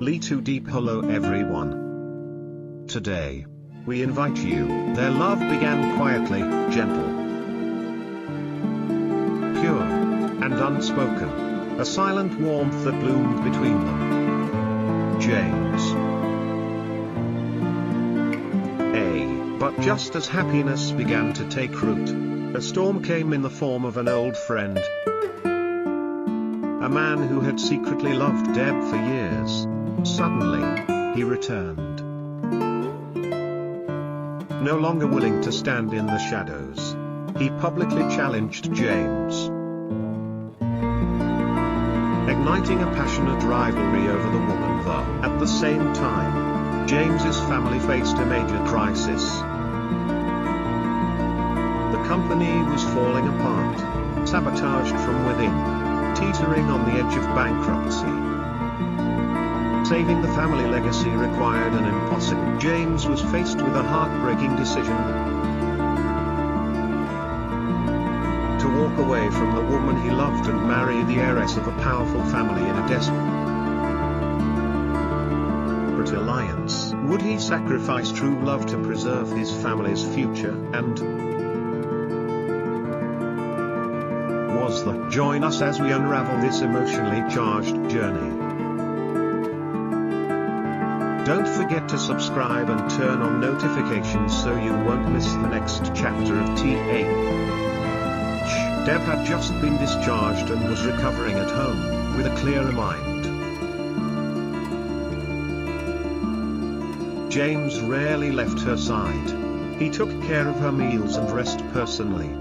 Tu Diep. Hello everyone. Today, we invite you. Their love began quietly, gentle, pure, and unspoken. A silent warmth that bloomed between them. James. But just as happiness began to take root, a storm came in the form of an old friend. A man who had secretly loved Deb for years. Suddenly, he returned. No longer willing to stand in the shadows, he publicly challenged James, igniting a passionate rivalry over the woman though. At the same time, James's family faced a major crisis. The company was falling apart, sabotaged from within, teetering on the edge of bankruptcy. Saving the family legacy required an impossible. James was faced with a heartbreaking decision: to walk away from the woman he loved and marry the heiress of a powerful family in a desperate alliance. Would he sacrifice true love to preserve his family's future, and was the? Join us as we unravel this emotionally charged journey. Don't forget to subscribe and turn on notifications so you won't miss the next chapter of TH. Deb had just been discharged and was recovering at home, with a clearer mind. James rarely left her side. He took care of her meals and rest personally,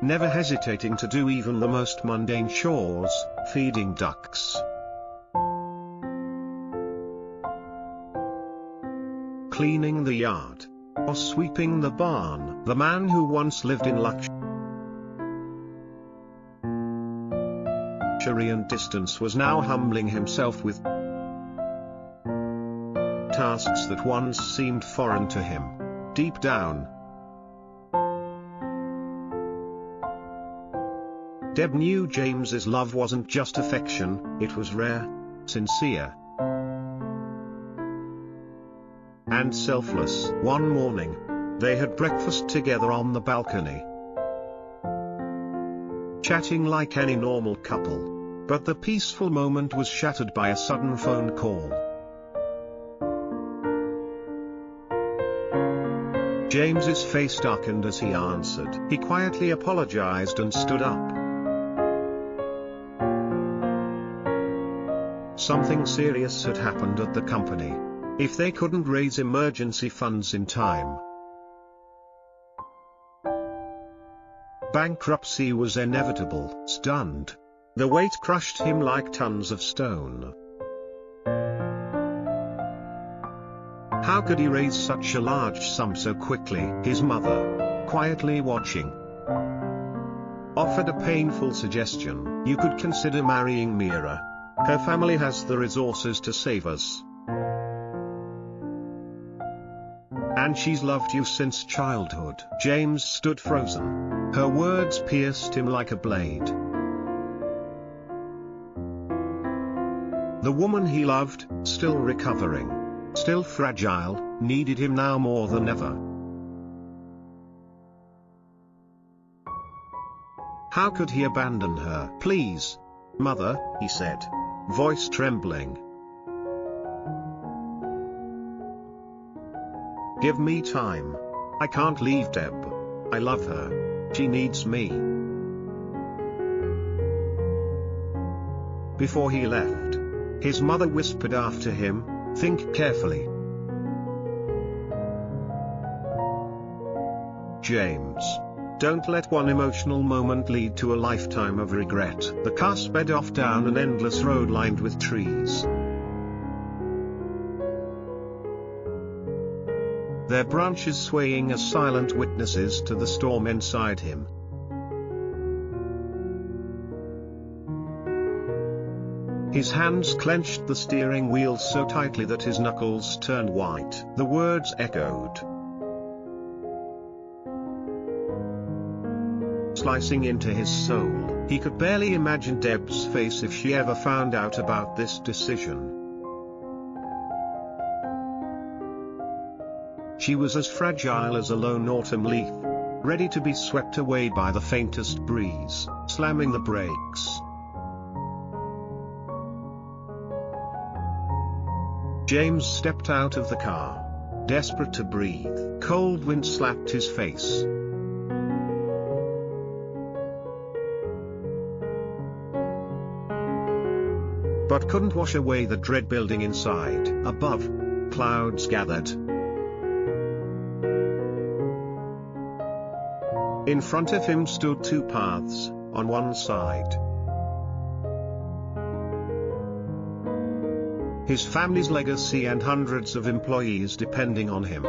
never hesitating to do even the most mundane chores, feeding ducks, cleaning the yard, or sweeping the barn. The man who once lived in luxury and distance was now humbling himself with tasks that once seemed foreign to him. Deep down, Deb knew James's love wasn't just affection, it was rare, sincere, and selfless. One morning, they had breakfast together on the balcony, chatting like any normal couple. But the peaceful moment was shattered by a sudden phone call. James's face darkened as he answered. He quietly apologized and stood up. Something serious had happened at the company. If they couldn't raise emergency funds in time, bankruptcy was inevitable. Stunned, the weight crushed him like tons of stone. How could he raise such a large sum so quickly? His mother, quietly watching, offered a painful suggestion. You could consider marrying Mira. Her family has the resources to save us. And she's loved you since childhood. James stood frozen. Her words pierced him like a blade. The woman he loved, still recovering, still fragile, needed him now more than ever. How could he abandon her? Please, Mother, he said, voice trembling. Give me time. I can't leave Deb. I love her. She needs me. Before he left, his mother whispered after him, think carefully. James, don't let one emotional moment lead to a lifetime of regret. The car sped off down an endless road lined with trees, their branches swaying as silent witnesses to the storm inside him. His hands clenched the steering wheel so tightly that his knuckles turned white. The words echoed, slicing into his soul. He could barely imagine Deb's face if she ever found out about this decision. She was as fragile as a lone autumn leaf, ready to be swept away by the faintest breeze, slamming the brakes. James stepped out of the car, desperate to breathe. Cold wind slapped his face. But couldn't wash away the dread building inside. Above, clouds gathered. In front of him stood two paths, on one side. His family's legacy and hundreds of employees depending on him.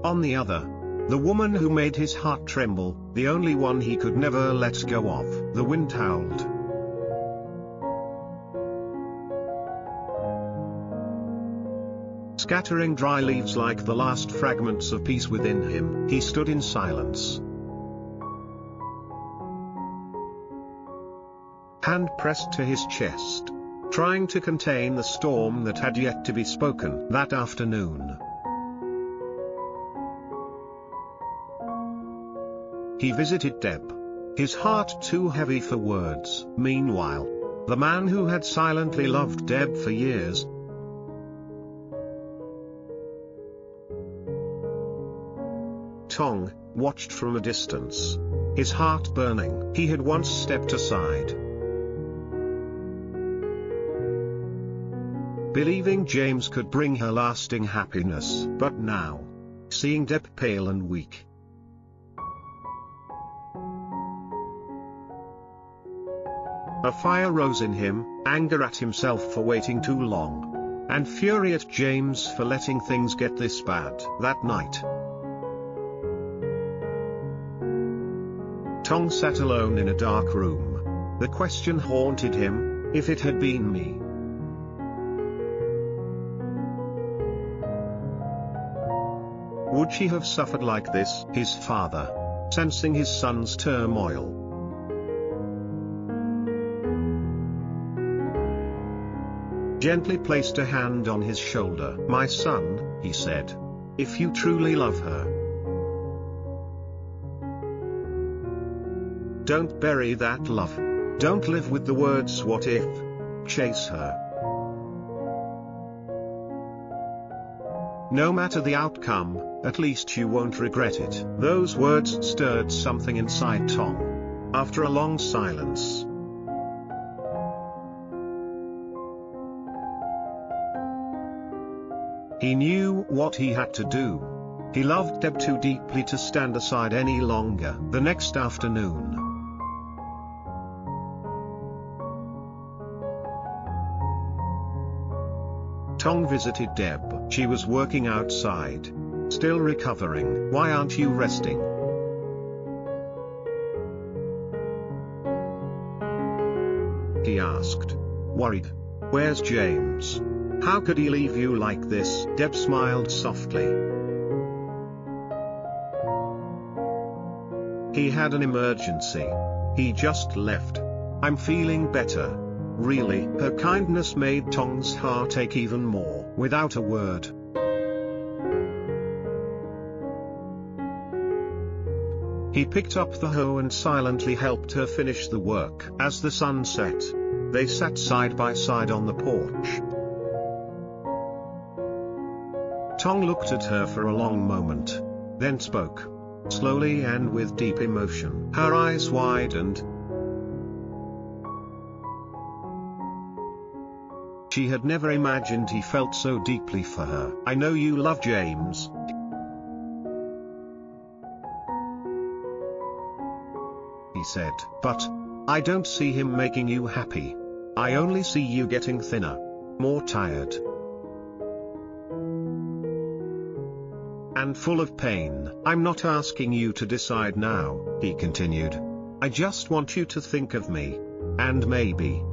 On the other, the woman who made his heart tremble, the only one he could never let go of. The wind howled. Scattering dry leaves like the last fragments of peace within him, he stood in silence. Hand pressed to his chest, trying to contain the storm that had yet to be spoken that afternoon. He visited Deb, his heart too heavy for words. Meanwhile, the man who had silently loved Deb for years, Tong, watched from a distance, his heart burning. He had once stepped aside, believing James could bring her lasting happiness, but now, seeing Deb pale and weak, a fire rose in him, anger at himself for waiting too long, and fury at James for letting things get this bad. That night, Tong sat alone in a dark room. The question haunted him, if it had been me. Would she have suffered like this? His father, sensing his son's turmoil, gently placed a hand on his shoulder. "My son," he said, "if you truly love her, don't bury that love. Don't live with the words what if. Chase her. No matter the outcome, at least you won't regret it." Those words stirred something inside Tong. After a long silence, he knew what he had to do. He loved Deb too deeply to stand aside any longer. The next afternoon, Tong visited Deb. She was working outside, still recovering. "Why aren't you resting?" he asked, worried. "Where's James? How could he leave you like this?" Deb smiled softly. "He had an emergency. He just left. I'm feeling better. Really." Her kindness made Tong's heart ache even more. Without a word, he picked up the hoe and silently helped her finish the work. As the sun set, they sat side by side on the porch. Tong looked at her for a long moment, then spoke, slowly and with deep emotion. Her eyes widened. She had never imagined he felt so deeply for her. "I know you love James," he said, "but I don't see him making you happy. I only see you getting thinner, more tired, and full of pain." "I'm not asking you to decide now," he continued. "I just want you to think of me, and maybe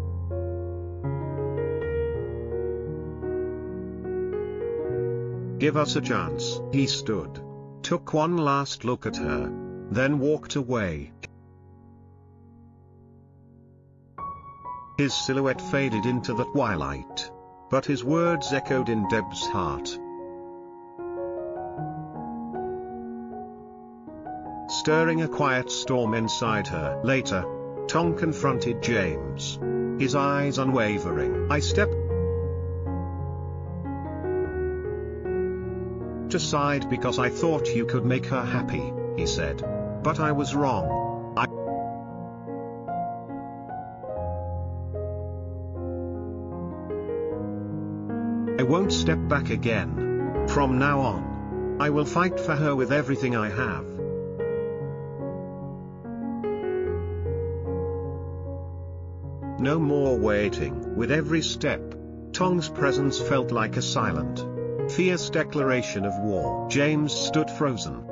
give us a chance." He stood, took one last look at her, then walked away. His silhouette faded into the twilight, but his words echoed in Deb's heart. Stirring a quiet storm inside her. Later, Tom confronted James, his eyes unwavering. "I stepped aside because I thought you could make her happy," he said. "But I was wrong. I won't step back again. From now on, I will fight for her with everything I have." No more waiting. With every step, Tong's presence felt like a silent, fierce declaration of war. James stood frozen,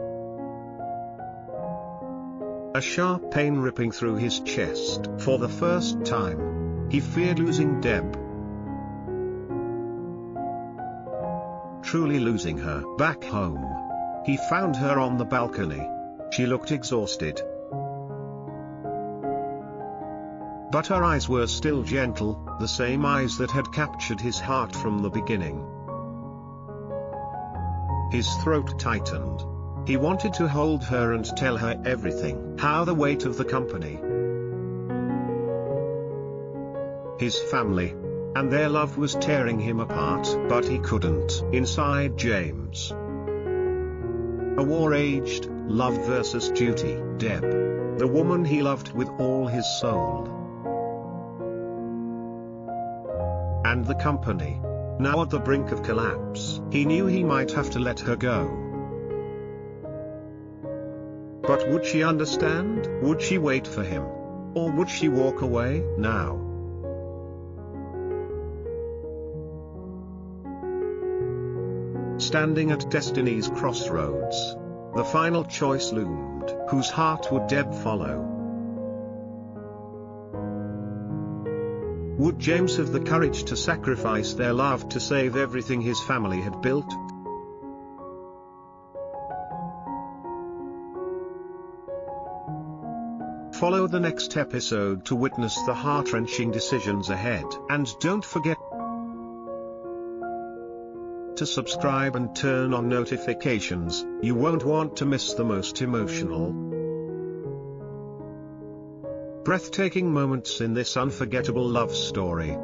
a sharp pain ripping through his chest. For the first time, he feared losing Deb. Truly losing her. Back home, he found her on the balcony. She looked exhausted, but her eyes were still gentle, the same eyes that had captured his heart from the beginning. His throat tightened. He wanted to hold her and tell her everything. How the weight of the company, his family, and their love was tearing him apart. But he couldn't. Inside James, a war raged, love versus duty. Deb, the woman he loved with all his soul, and the company, now at the brink of collapse. He knew he might have to let her go. But would she understand? Would she wait for him? Or would she walk away now? Standing at destiny's crossroads, the final choice loomed. Whose heart would Deb follow? Would James have the courage to sacrifice their love to save everything his family had built? Follow the next episode to witness the heart-wrenching decisions ahead. And don't forget to subscribe and turn on notifications. You won't want to miss the most emotional, breathtaking moments in this unforgettable love story.